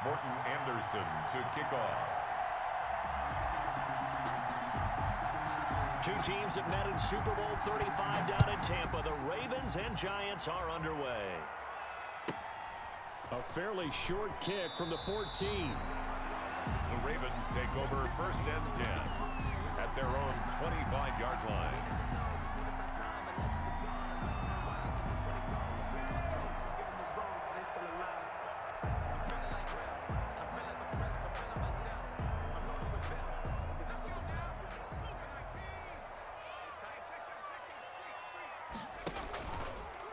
Morton Anderson to kick off. Two teams that met in Super Bowl 35 down in Tampa. The Ravens and Giants are underway. A fairly short kick from the 14. The Ravens take over 1st and 10 at their own 25-yard line.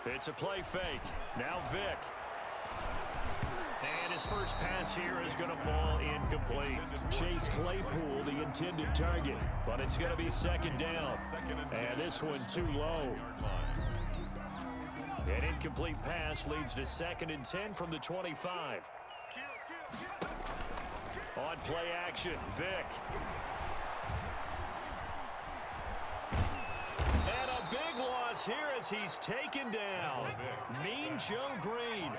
It's a play fake. Now Vick. And his first pass here is going to fall incomplete. Chase Claypool, the intended target, but it's going to be 2nd down. And this one too low. An incomplete pass leads to 2nd and 10 from the 25. On play action, Vick. And a big loss here as he's taken down. Mean Joe Green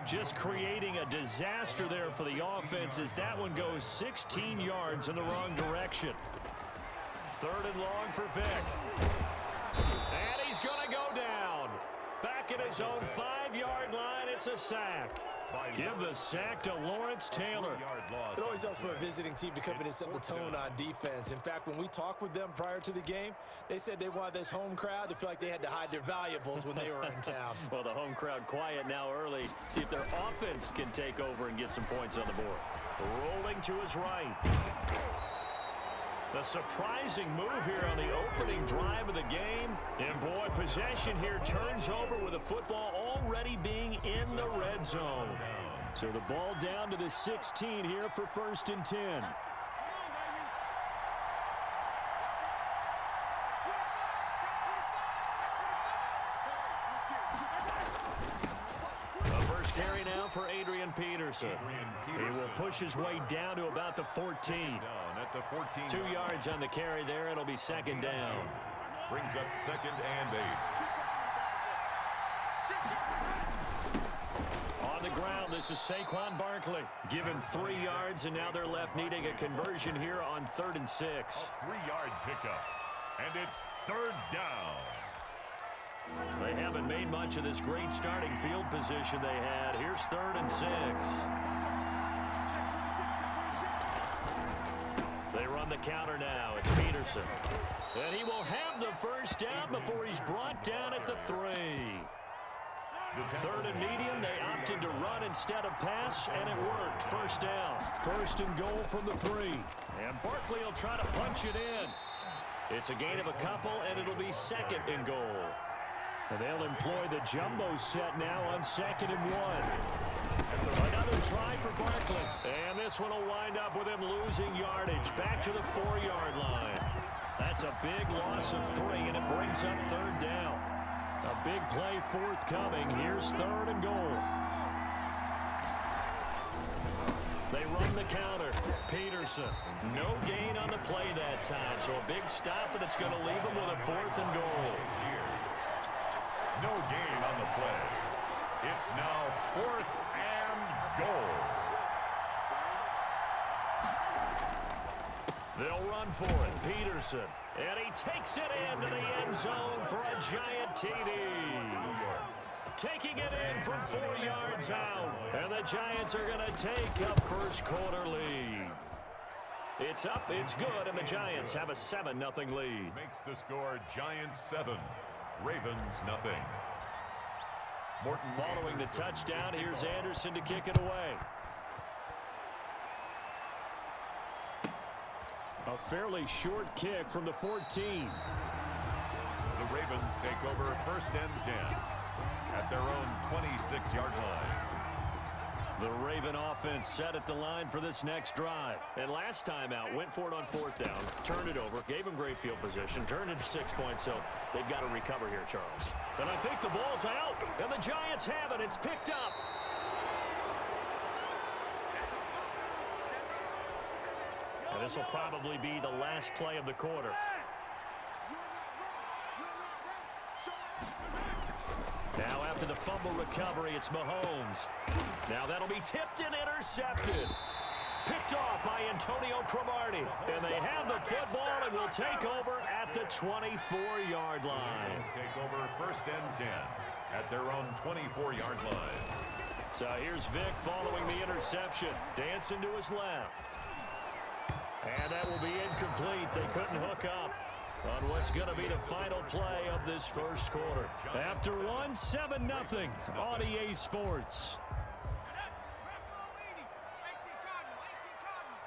just creating a disaster there for the offense as that one goes 16 yards in the wrong direction. 3rd and long for Vick. And he's going to go down. Back at his own 5-yard line, it's a sack. Give the sack to Lawrence Taylor. It always helps for a visiting team to come in and set the tone on defense. In fact, when we talked with them prior to the game, they said they wanted this home crowd to feel like they had to hide their valuables when they were in town. Well, the home crowd quiet now early. See if their offense can take over and get some points on the board. Rolling to his right. The surprising move here on the opening drive of the game. And, boy, possession here turns over with the football already being in the red zone. So the ball down to the 16 here for 1st and 10. The first carry now for Adrian Peterson. He will push his way down to about the 14. 2 yards on the carry there. It'll be 2nd down. Brings up 2nd and 8. On the ground, this is Saquon Barkley. Given 3 yards, and now they're left needing a conversion here on 3rd and 6. A 3-yard pickup. And it's 3rd down. They haven't made much of this great starting field position they had. Here's 3rd and 6. They run the counter now. It's Peterson. And he will have the first down before he's brought down at the 3. 3rd and medium, they opted to run instead of pass, and it worked. First down. 1st and goal from the 3. And Barkley will try to punch it in. It's a gain of a couple, and it'll be 2nd and goal. And they'll employ the jumbo set now on 2nd and 1. Another try for Barkley. And this one will wind up with him losing yardage. Back to the 4-yard line. That's a big loss of 3, and it brings up 3rd down. A big play forthcoming. Here's 3rd and goal. They run the counter. Peterson. No gain on the play that time. So a big stop, and it's going to leave him with a 4th and goal. No gain on the play. It's now 4th and goal. They'll run for it. Peterson. And he takes it into the end zone for a giant TD. Taking it in from 4 yards out. And the Giants are going to take a first-quarter lead. It's up, it's good, and the Giants have a 7-0 lead. Makes the score Giants 7, Ravens nothing. Morton following the touchdown. Here's Anderson to kick it away. A fairly short kick from the 14. The Ravens take over 1st and 10 at their own 26-yard line. The Raven offense set at the line for this next drive. And last time out, went for it on 4th down, turned it over, gave them great field position, turned it to 6 points, so they've got to recover here, Charles. And I think the ball's out, and the Giants have it. It's picked up. And this will probably be the last play of the quarter. Now after the fumble recovery, it's Mahomes. Now that'll be tipped and intercepted. Picked off by Antonio Cromartie. And they have the football and will take over at the 24-yard line. Take over 1st and 10 at their own 24-yard line. So here's Vic following the interception. Dancing to his left. And that will be incomplete. They couldn't hook up on what's going to be the final play of this first quarter. After one, 7-0 on EA Sports.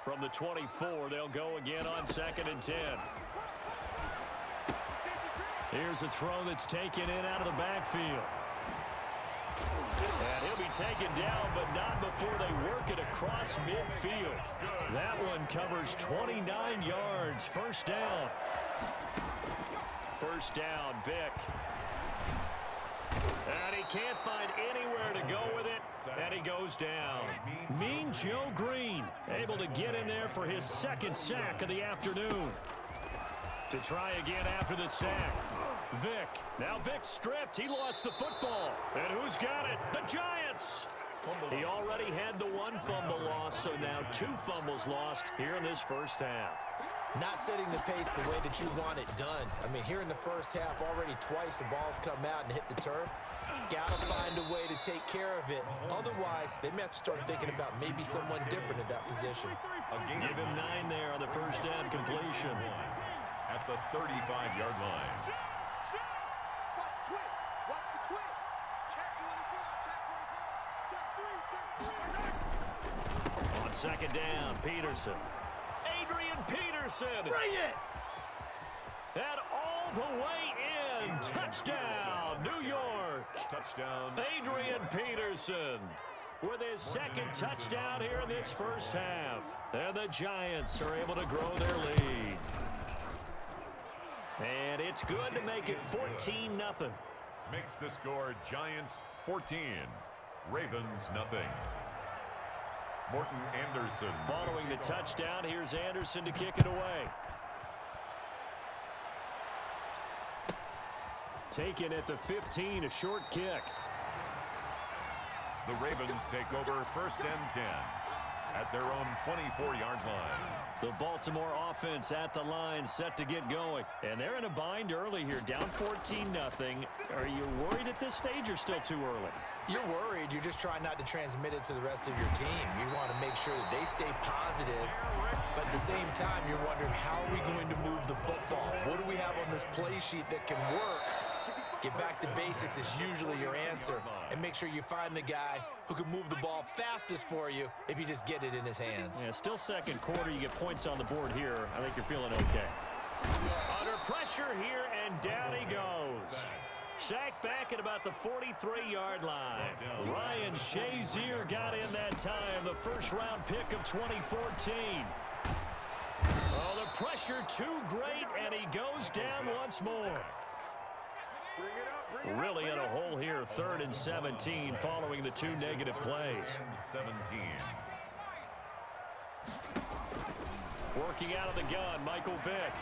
From the 24, they'll go again on 2nd and 10. Here's a throw that's taken in out of the backfield. And he'll be taken down, but not before they work it across midfield. That one covers 29 yards. First down. First down, Vic. And he can't find anywhere to go with it, and he goes down. Mean Joe Green able to get in there for his 2nd sack of the afternoon. To try again after the sack. Vic. Now Vic stripped. He lost the football. And who's got it? The Giants. He already had the 1 fumble loss, so now 2 fumbles lost here in this first half. Not setting the pace the way that you want it done. I mean, here in the first half, already twice the ball's come out and hit the turf. Got to find a way to take care of it. Otherwise, they may have to start thinking about maybe someone different at that position. Give him 9 there on the first down completion. At the 35-yard line. On 2nd down, Peterson. Adrian Peterson. Bring it! And all the way in. Touchdown, New York. Touchdown. Adrian Peterson with his 2nd touchdown here in this first half. And the Giants are able to grow their lead. And it's good to make it 14-0. Makes the score Giants 14, Ravens nothing. Morton Anderson. Following the touchdown, here's Anderson to kick it away. Taken at the 15, a short kick. The Ravens take over 1st and 10 at their own 24-yard line. The Baltimore offense at the line, set to get going. And they're in a bind early here, down 14-0. Are you worried at this stage or still too early? You're worried. You're just trying not to transmit it to the rest of your team. You want to make sure that they stay positive, but at the same time, you're wondering, how are we going to move the football? What do we have on this play sheet that can work? Get back to basics is usually your answer, and make sure you find the guy who can move the ball fastest for you if you just get it in his hands. Yeah, still 2nd quarter. You get points on the board here. I think you're feeling okay. Under pressure here, and down he goes. Sacked back at about the 43-yard line. Ryan Shazier got in that time, the 1st-round pick of 2014. Oh, the pressure too great, and he goes down once more. Really in a hole here, 3rd and 17, following the 2 negative plays. 17. Working out of the gun, Michael Vick.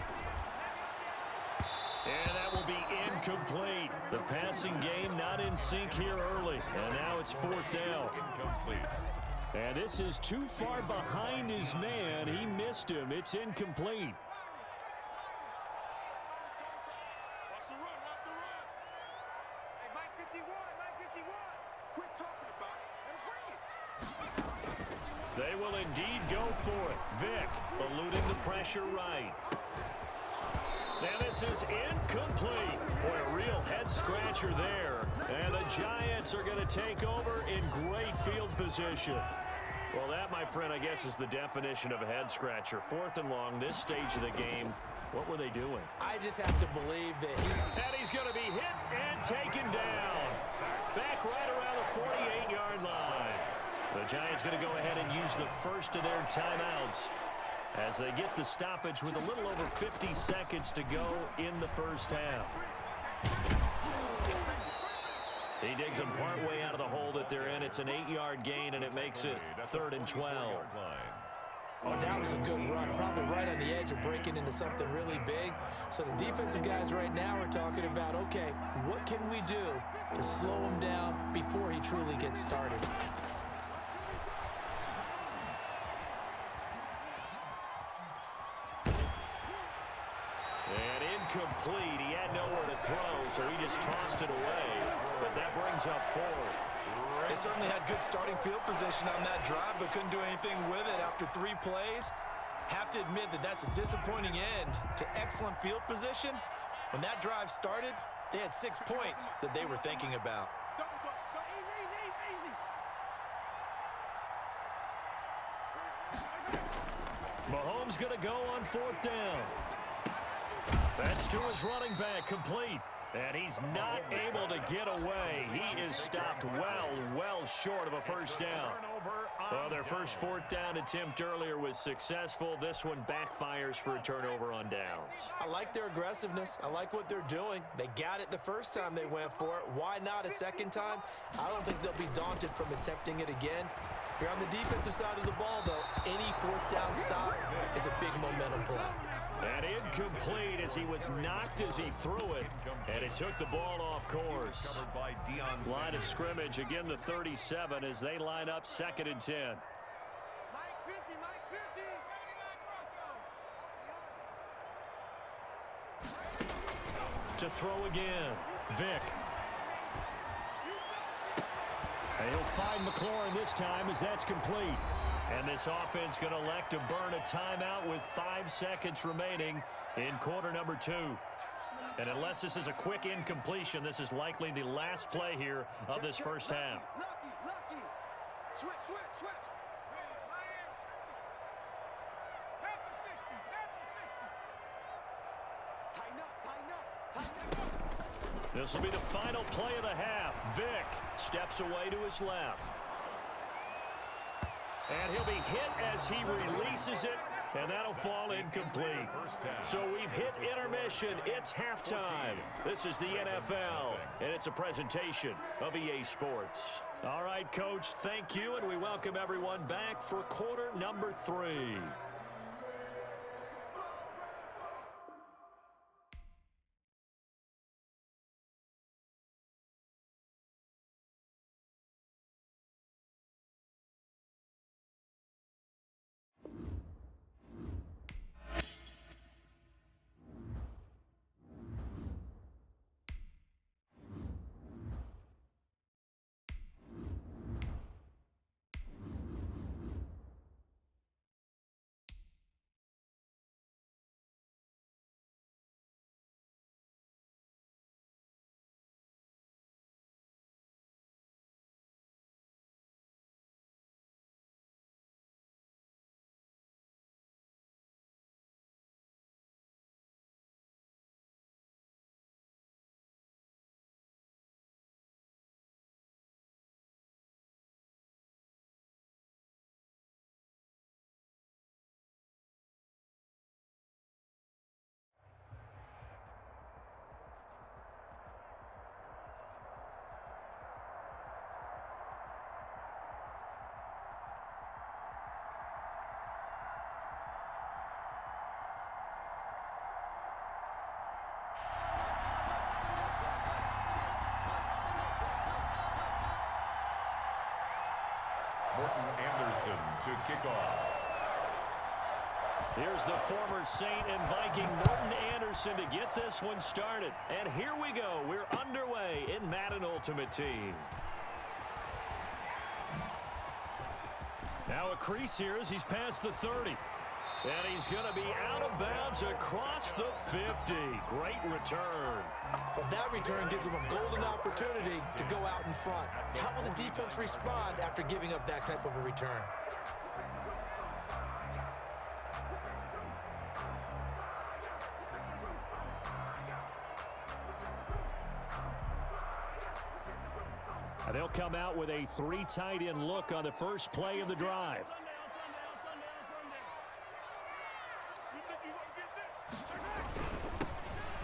And that will be incomplete. The passing game not in sync here early. And now it's 4th down. Incomplete. And this is too far behind his man. He missed him. It's incomplete. Watch the run. Hey, Mike 51. Quit talking about it and bring it. They will indeed go for it. Vick eluding the pressure right. And this is incomplete. Boy, a real head-scratcher there. And the Giants are going to take over in great field position. Well, that, my friend, I guess is the definition of a head-scratcher. 4th and long, this stage of the game. What were they doing? I just have to believe that And he's going to be hit and taken down. Back right around the 48-yard line. The Giants going to go ahead and use the first of their timeouts as they get the stoppage with a little over 50 seconds to go in the first half. He digs them partway out of the hole that they're in. It's an 8-yard gain, and it makes it 3rd and 12. Oh, that was a good run, probably right on the edge of breaking into something really big. So the defensive guys right now are talking about, okay, what can we do to slow him down before he truly gets started? And incomplete. He had nowhere to throw, so he just tossed it away. But that brings up fourth. They certainly had good starting field position on that drive, but couldn't do anything with it after 3 plays. Have to admit that that's a disappointing end to excellent field position. When that drive started, they had 6 points that they were thinking about. Mahomes going to go on 4th down. That's to his running back, complete. And he's not able to get away. He is stopped well short of a first down. Well, their first 4th down attempt earlier was successful. This one backfires for a turnover on downs. I like their aggressiveness. I like what they're doing. They got it the first time they went for it. Why not a second time? I don't think they'll be daunted from attempting it again. If you're on the defensive side of the ball, though, any 4th down stop is a big momentum play. And incomplete as he was knocked as he threw it, and it took the ball off course. Line of scrimmage, again the 37 as they line up 2nd and 10. Mike 50, Mike 50. To throw again, Vick. And he'll find McLaurin this time as that's complete. And this offense going to elect to burn a timeout with 5 seconds remaining in quarter number 2. And unless this is a quick incompletion, this is likely the last play here of this first half. Lucky. Switch. Tighten up. This will be the final play of the half. Vick steps away to his left. And he'll be hit as he releases it, and that'll fall incomplete. So we've hit intermission. It's halftime. This is the NFL, and it's a presentation of EA Sports. All right, Coach, thank you, and we welcome everyone back for quarter number 3. Morton Anderson to kick off. Here's the former Saint and Viking Morton Anderson to get this one started. And here we go. We're underway in Madden Ultimate Team. Now a crease here as he's past the 30. And he's going to be out of bounds across the 50. Great return. Well, that return gives them a golden opportunity to go out in front. How will the defense respond after giving up that type of a return? And they'll come out with a 3 tight end look on the first play of the drive.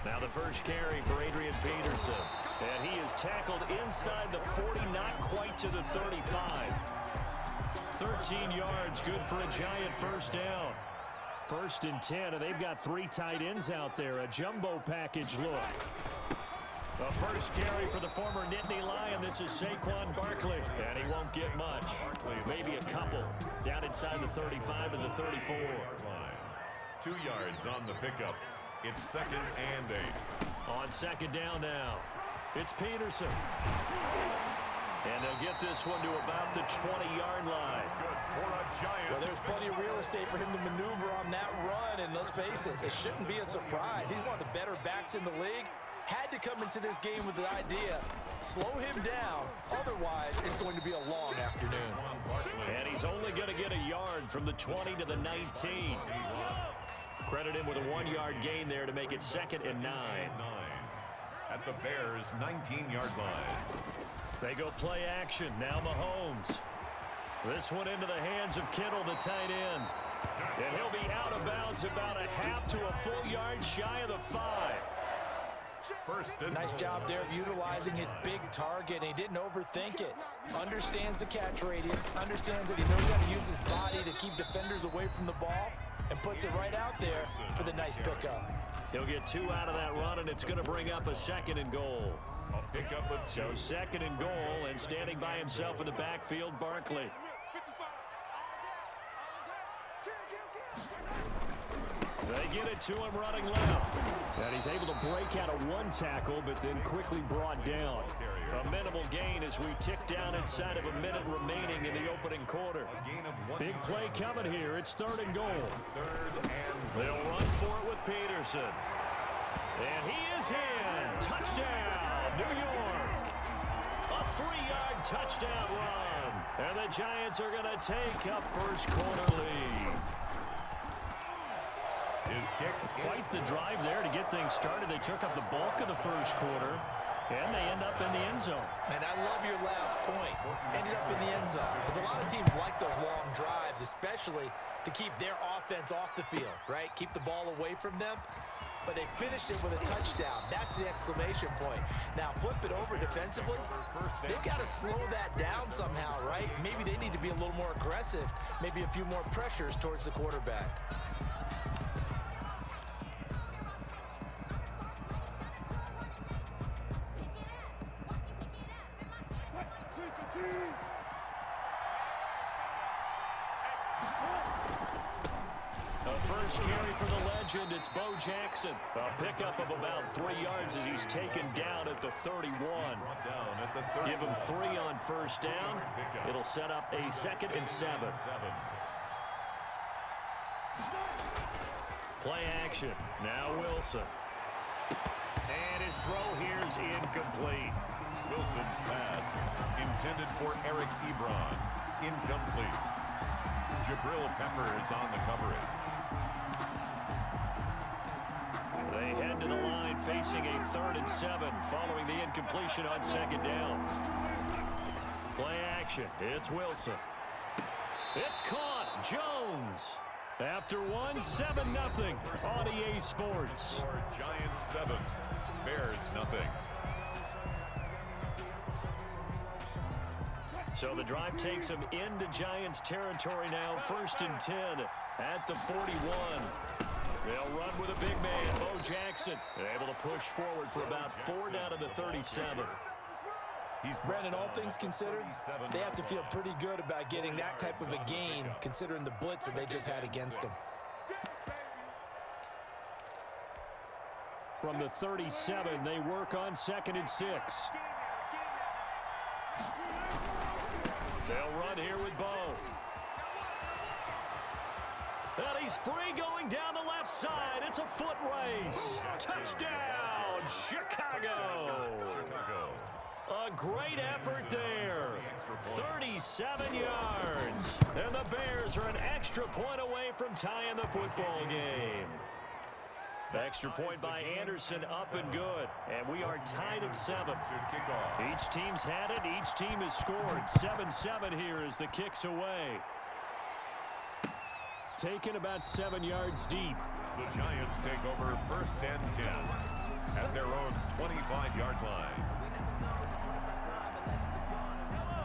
Now the first carry for Adrian Peterson. And he is tackled inside the 40, not quite to the 35. 13 yards, good for a Giant first down. 1st and 10, and they've got 3 tight ends out there. A jumbo package look. The first carry for the former Nittany Lion. This is Saquon Barkley, and he won't get much. Maybe a couple down inside the 35 and the 34. 2 yards on the pickup. It's 2nd and 8. On 2nd down now, it's Peterson. And they'll get this one to about the 20-yard line. Well, there's plenty of real estate for him to maneuver on that run, and let's face it, it shouldn't be a surprise. He's one of the better backs in the league. Had to come into this game with the idea, slow him down, otherwise it's going to be a long afternoon. And he's only going to get a yard from the 20 to the 19. Credit him with a 1-yard gain there to make it 2nd and 9. At the Bears' 19-yard line. They go play action. Now Mahomes. This one into the hands of Kittle, the tight end. And he'll be out of bounds about a half to a full yard shy of the 5. Nice job there of utilizing his big target, and he didn't overthink it. Understands the catch radius, understands that he knows how to use his body to keep defenders away from the ball, and puts it right out there for the nice pickup. He'll get 2 out of that run, and it's going to bring up a 2nd and goal. So 2nd and goal, and standing by himself in the backfield, Barkley. They get it to him running left. And he's able to break out of 1 tackle, but then quickly brought down. A minimal gain as we tick down inside of a minute remaining in the opening quarter. Big play coming here. It's 3rd and goal. They'll run for it with Peterson. And he is in. Touchdown, New York. A 3-yard touchdown run. And the Giants are going to take a first quarter lead. His kick. Quite the drive there to get things started. They took up the bulk of the first quarter, and they end up in the end zone. And I love your last point. Ended up in the end zone. Because a lot of teams like those long drives, especially to keep their offense off the field, right? Keep the ball away from them. But they finished it with a touchdown. That's the exclamation point. Now, flip it over defensively. They've got to slow that down somehow, right? Maybe they need to be a little more aggressive. Maybe a few more pressures towards the quarterback. First carry for the legend, it's Bo Jackson. A pickup of about 3 yards as he's taken down at the 31. Give him 3 on first down. It'll set up a 2nd and 7. Play action. Now Wilson. And his throw here's incomplete. Wilson's pass intended for Eric Ebron. Incomplete. Jabril Peppers on the coverage. They head to the line facing a 3rd and 7 following the incompletion on 2nd down. Play action. It's Wilson. It's caught. Jones. After 1, 7-0 on EA Sports. Giants 7, Bears nothing. So the drive takes them into Giants territory now. 1st and 10 at the 41. They'll run with a big man, Bo Jackson. Able to push forward for about 4 down to the 37. Brandon, all things considered, they have to feel pretty good about getting that type of a gain, considering the blitz that they just had against them. From the 37, they work on 2nd and 6. They'll run here with Bo. And he's free going down the left side. It's a foot race. Touchdown, Chicago. A great effort there. 37 yards. And the Bears are an extra point away from tying the football game. Extra point by Anderson, up and good. And we are tied at 7. Each team's had it. Each team has scored. 7-7 here as the kick's away. Taken about 7 yards deep. The Giants take over 1st and 10 at their own 25-yard line.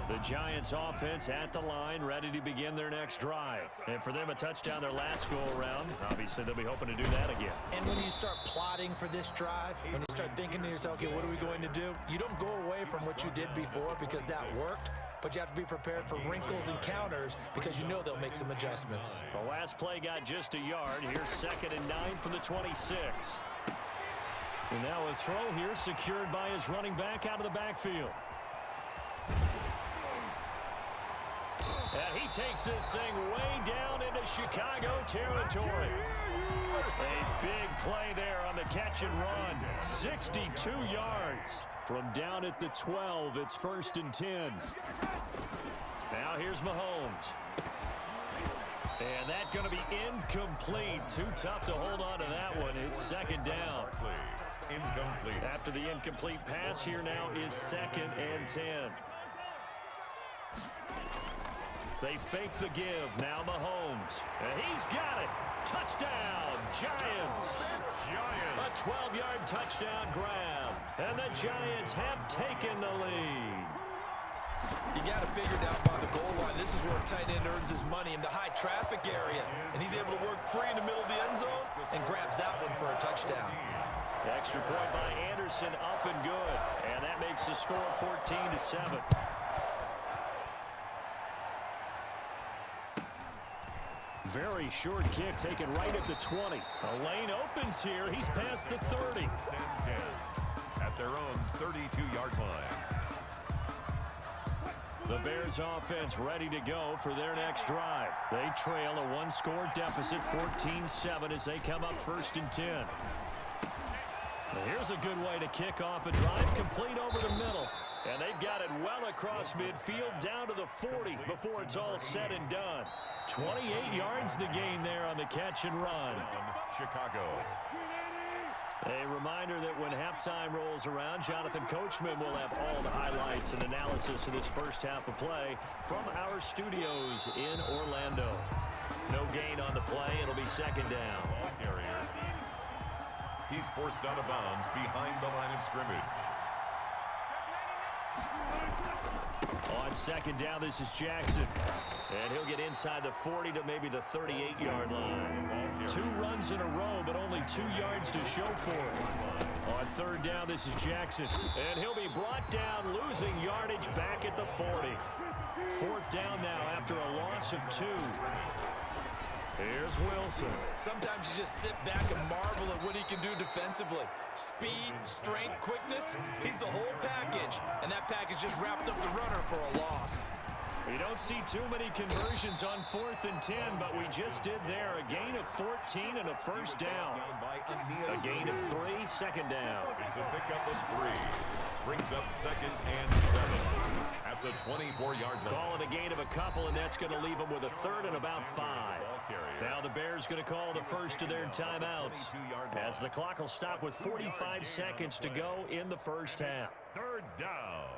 The Giants offense at the line, ready to begin their next drive. And for them, a touchdown their last go-around. Obviously, they'll be hoping to do that again. And when you start plotting for this drive, when you start thinking to yourself, okay, what are we going to do? You don't go away from what you did before because that worked, but you have to be prepared for wrinkles and counters because you know they'll make some adjustments. The last play got just a yard. Here's 2nd and 9 from the 26. And now a throw here secured by his running back out of the backfield. And he takes this thing way down into Chicago territory. A big play there on the catch and run. 62 yards. From down at the 12, it's 1st and 10. Now here's Mahomes. And that's going to be incomplete. Too tough to hold on to that one. It's 2nd down. Incomplete. After the incomplete pass, here now is 2nd and 10. They fake the give. Now Mahomes. And he's got it. Touchdown, Giants. A 12-yard touchdown grab. And the Giants have taken the lead. You got to figure down by the goal line. This is where a tight end earns his money in the high traffic area. And he's able to work free in the middle of the end zone and grabs that one for a touchdown. The extra point by Anderson up and good. And that makes the score 14-7. Very short kick taken right at the 20. A lane opens here. He's past the 30. 10 at their own 32-yard line. The Bears offense ready to go for their next drive. They trail a one-score deficit, 14-7, as they come up 1st and 10. Here's a good way to kick off a drive, complete over the middle. And they've got it well across midfield down to the 40 before it's all said and done. 28 yards the gain there on the catch and run. Chicago. A reminder that when halftime rolls around, Jonathan Coachman will have all the highlights and analysis of this first half of play from our studios in Orlando. No gain on the play. It'll be 2nd down. Ball carrier. He's forced out of bounds behind the line of scrimmage. On 2nd down, this is Jackson. And he'll get inside the 40 to maybe the 38-yard line. 2 runs in a row, but only 2 yards to show for it. On 3rd down, this is Jackson. And he'll be brought down, losing yardage back at the 40. 4th down now after a loss of 2. Here's Wilson. Sometimes you just sit back and marvel at what he can do defensively. Speed, strength, quickness, he's the whole package. And that package just wrapped up the runner for a loss. We don't see too many conversions on 4th and 10, but we just did there. A gain of 14 and a 1st down. A gain of 3, 2nd down. It's a pickup of 3. Brings up 2nd and 7 at the 24-yard line. Call it a gain of a couple, and that's going to leave them with a 3rd and about 5. Now the Bears going to call the first of their timeouts, as the clock will stop with 45 seconds to go in the first half. 3rd down.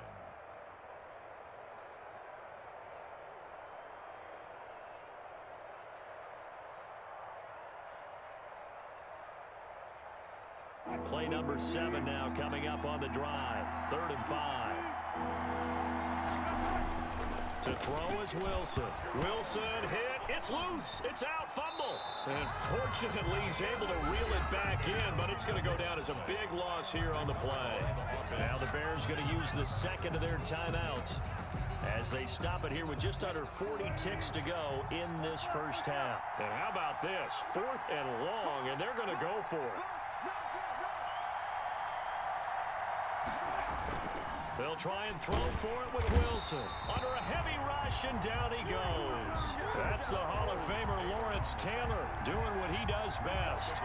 Play number 7 now coming up on the drive. 3rd and 5. To throw is Wilson. Wilson hit. It's loose. It's out. Fumble. And fortunately, he's able to reel it back in, but it's going to go down as a big loss here on the play. Now the Bears going to use the 2nd of their timeouts as they stop it here with just under 40 ticks to go in this first half. And how about this? 4th and long, and they're going to go for it. They'll try and throw for it with Wilson. Under a heavy rush, and down he goes. That's the Hall of Famer Lawrence Taylor doing what he does best.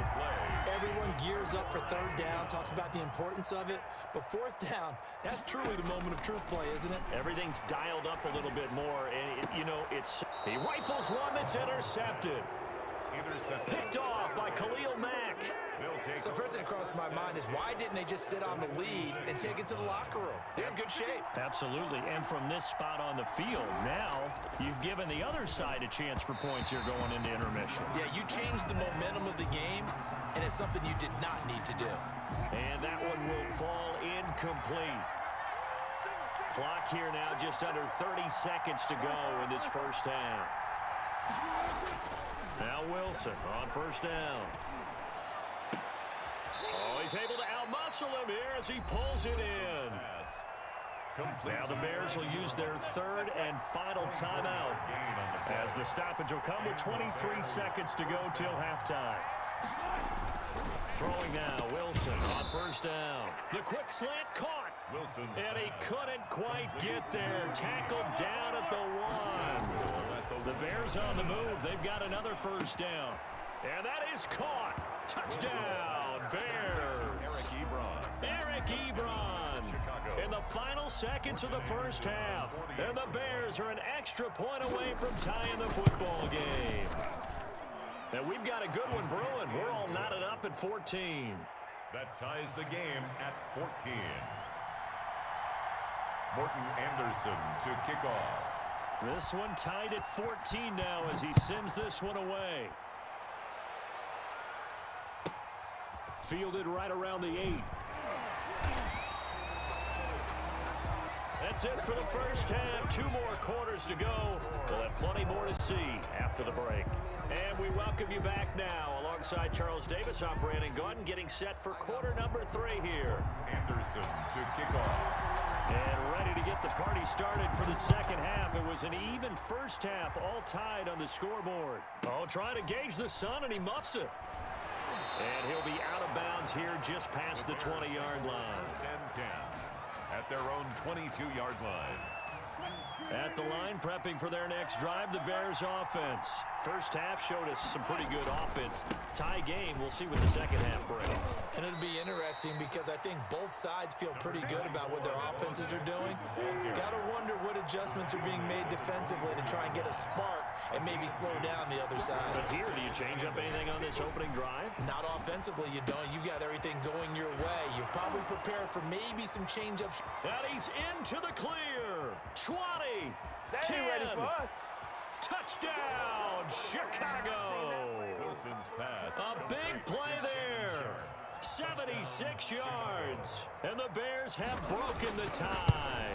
Everyone gears up for 3rd down, talks about the importance of it. But 4th down, that's truly the moment of truth play, isn't it? Everything's dialed up a little bit more. And, he rifles one that's intercepted. Picked off by Khalil Mack. So first thing that crossed my mind is why didn't they just sit on the lead and take it to the locker room? They're in good shape. Absolutely. And from this spot on the field, now you've given the other side a chance for points here going into intermission. Yeah, you changed the momentum of the game, and it's something you did not need to do. And that one will fall incomplete. Clock here now, just under 30 seconds to go in this first half. Now Wilson on first down. Oh, he's able to outmuscle him here as he pulls it in. Now the Bears will use their third and final timeout as the stoppage will come with 23 seconds to go till halftime. Throwing now, Wilson on first down. The quick slant caught. And he couldn't quite get there. Tackled down at the 1. The Bears on the move. They've got another first down. And that is caught. Touchdown, Bears. Eric Ebron. In the final seconds of the first half. And the Bears are an extra point away from tying the football game. And we've got a good one brewing. We're all knotted up at 14. That ties the game at 14. Morton Anderson to kick off. This one tied at 14 now as he sends this one away. Fielded right around the 8. That's it for the first half. 2 more quarters to go. We'll have plenty more to see after the break. And we welcome you back now. Alongside Charles Davis, I'm Brandon Gaudin, getting set for quarter number 3 here. Anderson to kick off. And ready to get the party started for the second half. It was an even first half, all tied on the scoreboard. Oh, trying to gauge the sun, and he muffs it. And he'll be out of bounds here just past the 20-yard line. First and 10 at their own 22-yard line. At the line, prepping for their next drive, the Bears offense. First half showed us some pretty good offense. Tie game, we'll see what the second half brings. And it'll be interesting because I think both sides feel pretty good about what their offenses are doing. Got to wonder what adjustments are being made defensively to try and get a spark and maybe slow down the other side. But here, do you change up anything on this opening drive? Not offensively, you don't. You got everything going your way. You've probably prepared for maybe some change-ups. And he's into the clear. 20. 10. Ready for us. Touchdown, Chicago. Wilson's pass. A big play there. 76 yards. And the Bears have broken the tie.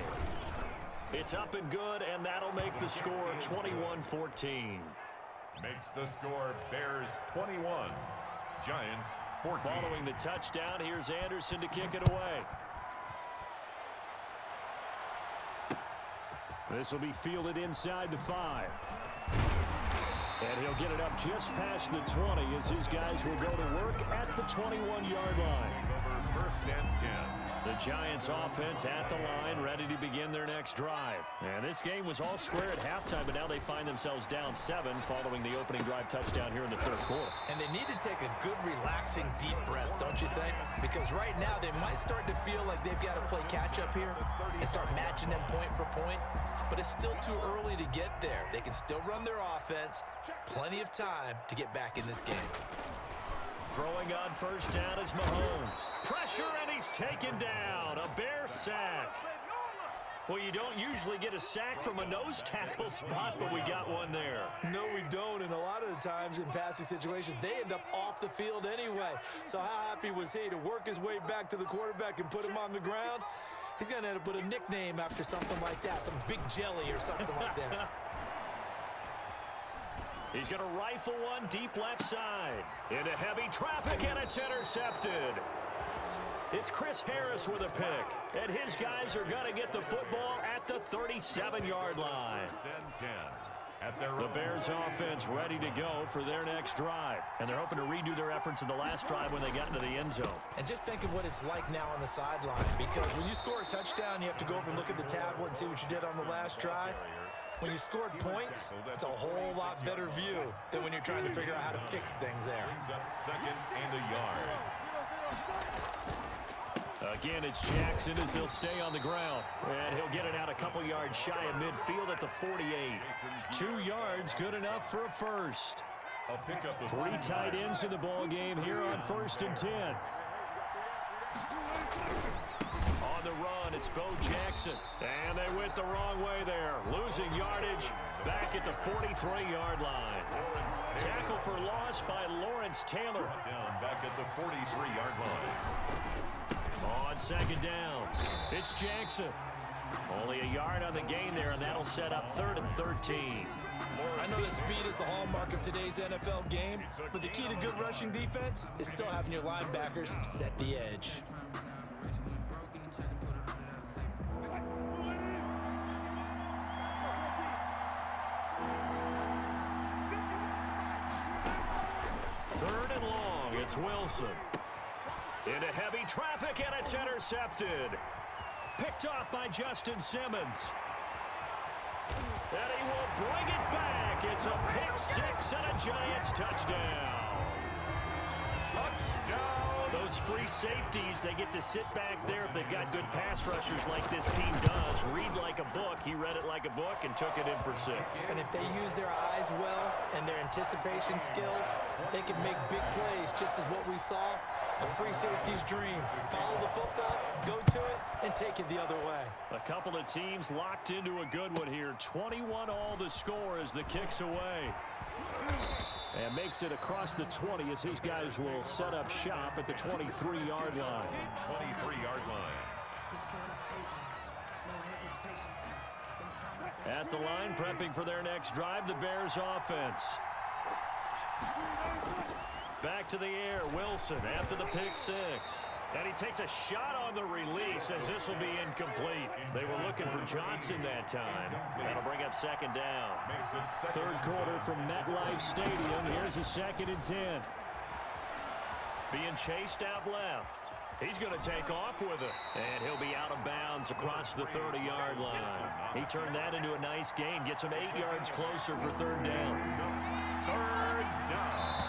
It's up and good, and that'll make the score 21-14. Makes the score Bears 21, Giants 14. Following the touchdown, here's Anderson to kick it away. This will be fielded inside the 5. And he'll get it up just past the 20 as his guys will go to work at the 21-yard line. Over first and 10. The Giants offense at the line, ready to begin their next drive. And this game was all square at halftime, but now they find themselves down 7 following the opening drive touchdown here in the third quarter. And they need to take a good, relaxing, deep breath, don't you think? Because right now they might start to feel like they've got to play catch-up here and start matching them point for point. But it's still too early to get there. They can still run their offense. Plenty of time to get back in this game. Throwing on first down is Mahomes. Pressure, and he's taken down. A Bear sack. Well, you don't usually get a sack from a nose tackle spot, but we got one there. No, we don't, and a lot of the times in passing situations, they end up off the field anyway. So how happy was he to work his way back to the quarterback and put him on the ground? He's going to end up with a nickname after something like that, some big jelly or something like that. He's going to rifle one deep left side. Into heavy traffic, and it's intercepted. It's Chris Harris with a pick, and his guys are going to get the football at the 37-yard line. The Bears offense ready to go for their next drive, and they're hoping to redo their efforts in the last drive when they got into the end zone. And just think of what it's like now on the sideline, because when you score a touchdown, you have to go over and look at the tablet and see what you did on the last drive. When you scored points, it's a whole lot better view than when you're trying to figure out how to fix things there. Brings up second and a yard. Again, it's Jackson as he'll stay on the ground. And he'll get it out a couple yards shy of midfield at the 48. 2 yards, good enough for a first. A pickup of 3 tight ends in the ball game here on first and 10. On the run, it's Bo Jackson. And they went the wrong way there. Losing yardage back at the 43-yard line. Tackle for loss by Lawrence Taylor. Down back at the 43-yard line. On second down, it's Jackson. Only a yard on the gain there, and that'll set up 3rd and 13. I know that speed is the hallmark of today's NFL game, but the key to good rushing defense is still having your linebackers set the edge. Third and long, it's Wilson. Into heavy traffic, and it's intercepted. Picked off by Justin Simmons. And he will bring it back. It's a pick six and a Giants touchdown. Touchdown. Those free safeties, they get to sit back there if they've got good pass rushers like this team does. Read like a book. He read it like a book and took it in for 6. And if they use their eyes well and their anticipation skills, they can make big plays, just as what we saw. A free safety's dream. Follow the football, go to it, and take it the other way. A couple of teams locked into a good one here. 21 all the score as the kick's away. And makes it across the 20 as his guys will set up shop at the 23-yard line. 23-yard line. At the line, prepping for their next drive, the Bears offense. Back to the air, Wilson after the pick six. And he takes a shot on the release as this will be incomplete. They were looking for Johnson that time. That'll bring up 2nd down. Third quarter from MetLife Stadium. Here's a 2nd and 10. Being chased out left. He's going to take off with it. And he'll be out of bounds across the 30-yard line. He turned that into a nice gain. Gets him 8 yards closer for 3rd down. 3rd down.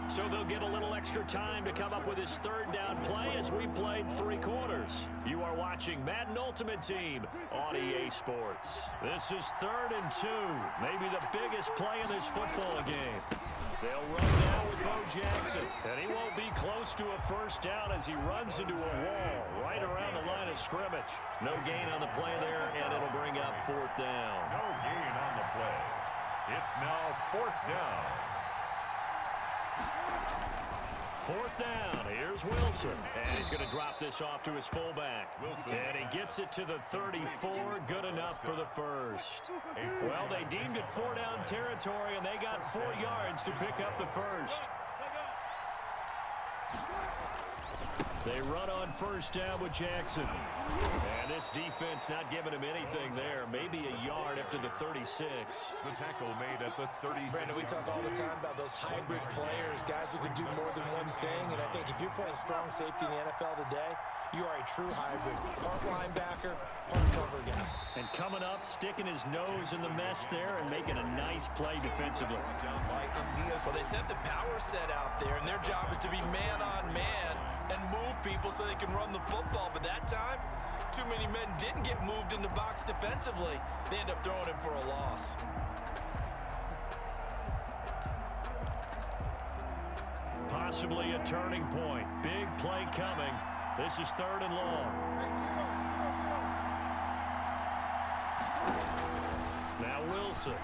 So they'll get a little extra time to come up with his 3rd down play as we played 3 quarters. You are watching Madden Ultimate Team on EA Sports. This is 3rd and 2. Maybe the biggest play in this football game. They'll run now with Bo Jackson. And he won't be close to a 1st down as he runs into a wall right around the line of scrimmage. No gain on the play there, and it'll bring up 4th down. No gain on the play. It's now 4th down. 4th down. Here's Wilson. And he's going to drop this off to his fullback. Wilson. And he gets it to the 34. Good enough for the 1st. Well, they deemed it 4-down territory, and they got 4 yards to pick up the 1st. They run on 1st down with Jackson. And this defense not giving him anything there. Maybe a yard up to the 36. The tackle made at the 36. Brandon, we talk all the time about those hybrid players, guys who can do more than one thing. And I think if you're playing strong safety in the NFL today, you are a true hybrid. Part linebacker, part cover guy. And coming up, sticking his nose in the mess there and making a nice play defensively. Well, they sent the power set out there, and their job is to be man-on-man and move people so they can run the football. But that time, too many men didn't get moved in the box defensively. They end up throwing him for a loss. Possibly a turning point. Big play coming. This is 3rd and long. Now Wilson.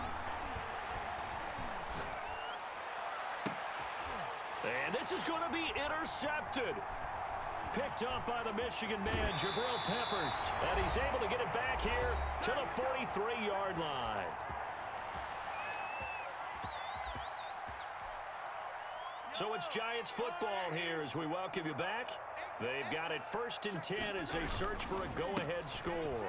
And this is going to be intercepted. Picked up by the Michigan man, Jabril Peppers. And he's able to get it back here to the 43-yard line. So it's Giants football here as we welcome you back. They've got it 1st and 10 as they search for a go-ahead score.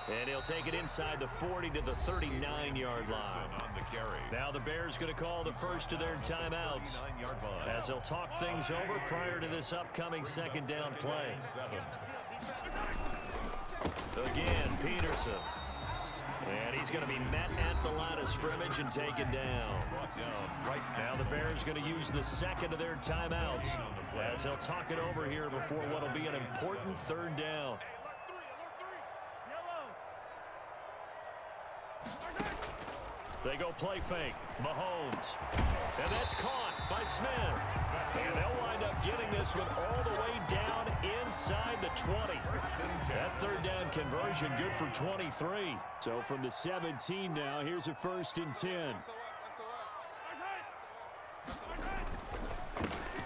And he'll take it inside the 40 to the 39-yard line. On the carry. Now the Bears going to call the first of their timeouts 39-yard line. as they'll talk things over prior to this upcoming 2nd down play. Again, Peterson. And he's going to be met at the line of scrimmage and taken down. Right Now the Bears going to use the 2nd of their timeouts as they'll talk it over here before what will be an important 3rd down. They go play fake. Mahomes. And that's caught by Smith. And they'll wind up getting this one all the way down inside the 20. That 3rd down conversion good for 23. So from the 17 now, here's a 1st and 10.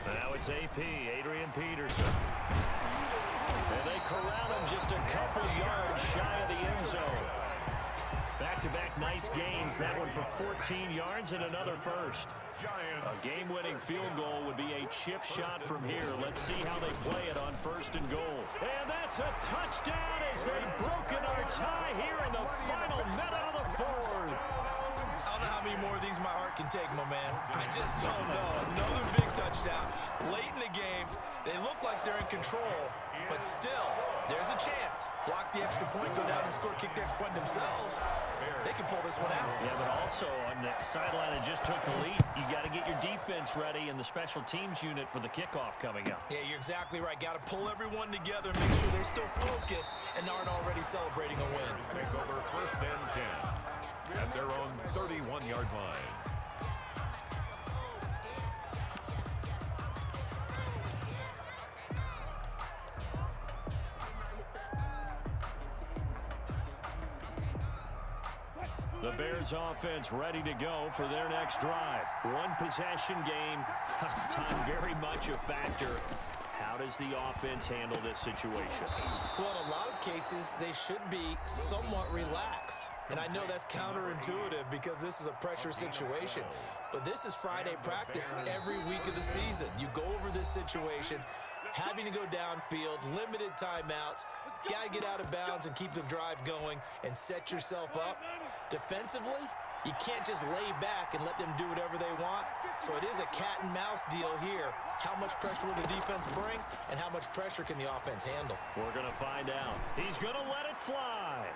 Now it's AP, Adrian Peterson. And they corral him just a couple yards shy of the end zone. Back-to-back nice gains. That one for 14 yards and another first. A game-winning field goal would be a chip shot from here. Let's see how they play it on 1st and goal. And that's a touchdown as they've broken our tie here in the final minute of the 4th. I don't know how many more of these my heart can take, my man. I just don't know. Another big touchdown late in the game. They look like they're in control, but still, there's a chance. Block the extra point, go down and score, kick the extra point themselves. They can pull this one out. Yeah, but also on the sideline that just took the lead, you got to get your defense ready and the special teams unit for the kickoff coming up. Yeah, you're exactly right. Got to pull everyone together, make sure they're still focused and aren't already celebrating a win. Take over 1st and 10 at their own 31-yard line. The Bears offense ready to go for their next drive. One possession game. Time very much a factor. How does the offense handle this situation? Well, in a lot of cases, they should be somewhat relaxed. And I know that's counterintuitive because this is a pressure situation. But this is Friday practice every week of the season. You go over this situation, having to go downfield, limited timeouts, got to get out of bounds and keep the drive going and set yourself up. Defensively, you can't just lay back and let them do whatever they want. So it is a cat and mouse deal here. How much pressure will the defense bring and how much pressure can the offense handle? We're going to find out. He's going to let it fly.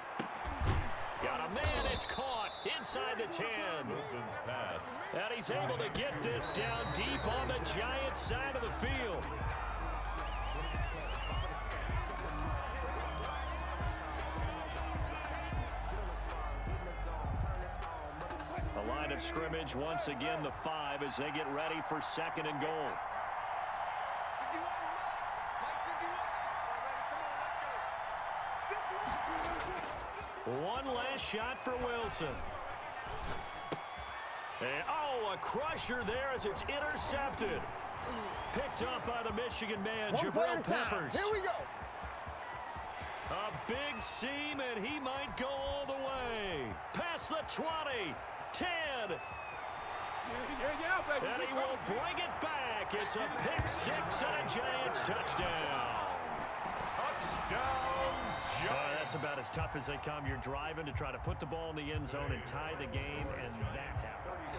Got a man, it's caught inside the 10. Wilson's pass. And he's able to get this down deep on the Giants side of the field. The line of scrimmage, once again, the 5 as they get ready for 2nd and goal. 51. Mike 51. One last shot for Wilson. And, oh, a crusher there as it's intercepted. Picked up by the Michigan man, Jabril Peppers. Here we go. A big seam, and he might go all the way. Past the 20, 10. And he will bring it back. It's a pick 6 and a Giants touchdown. Touchdown, Giants. That's about as tough as they come. You're driving to try to put the ball in the end zone and tie the game, and that happens.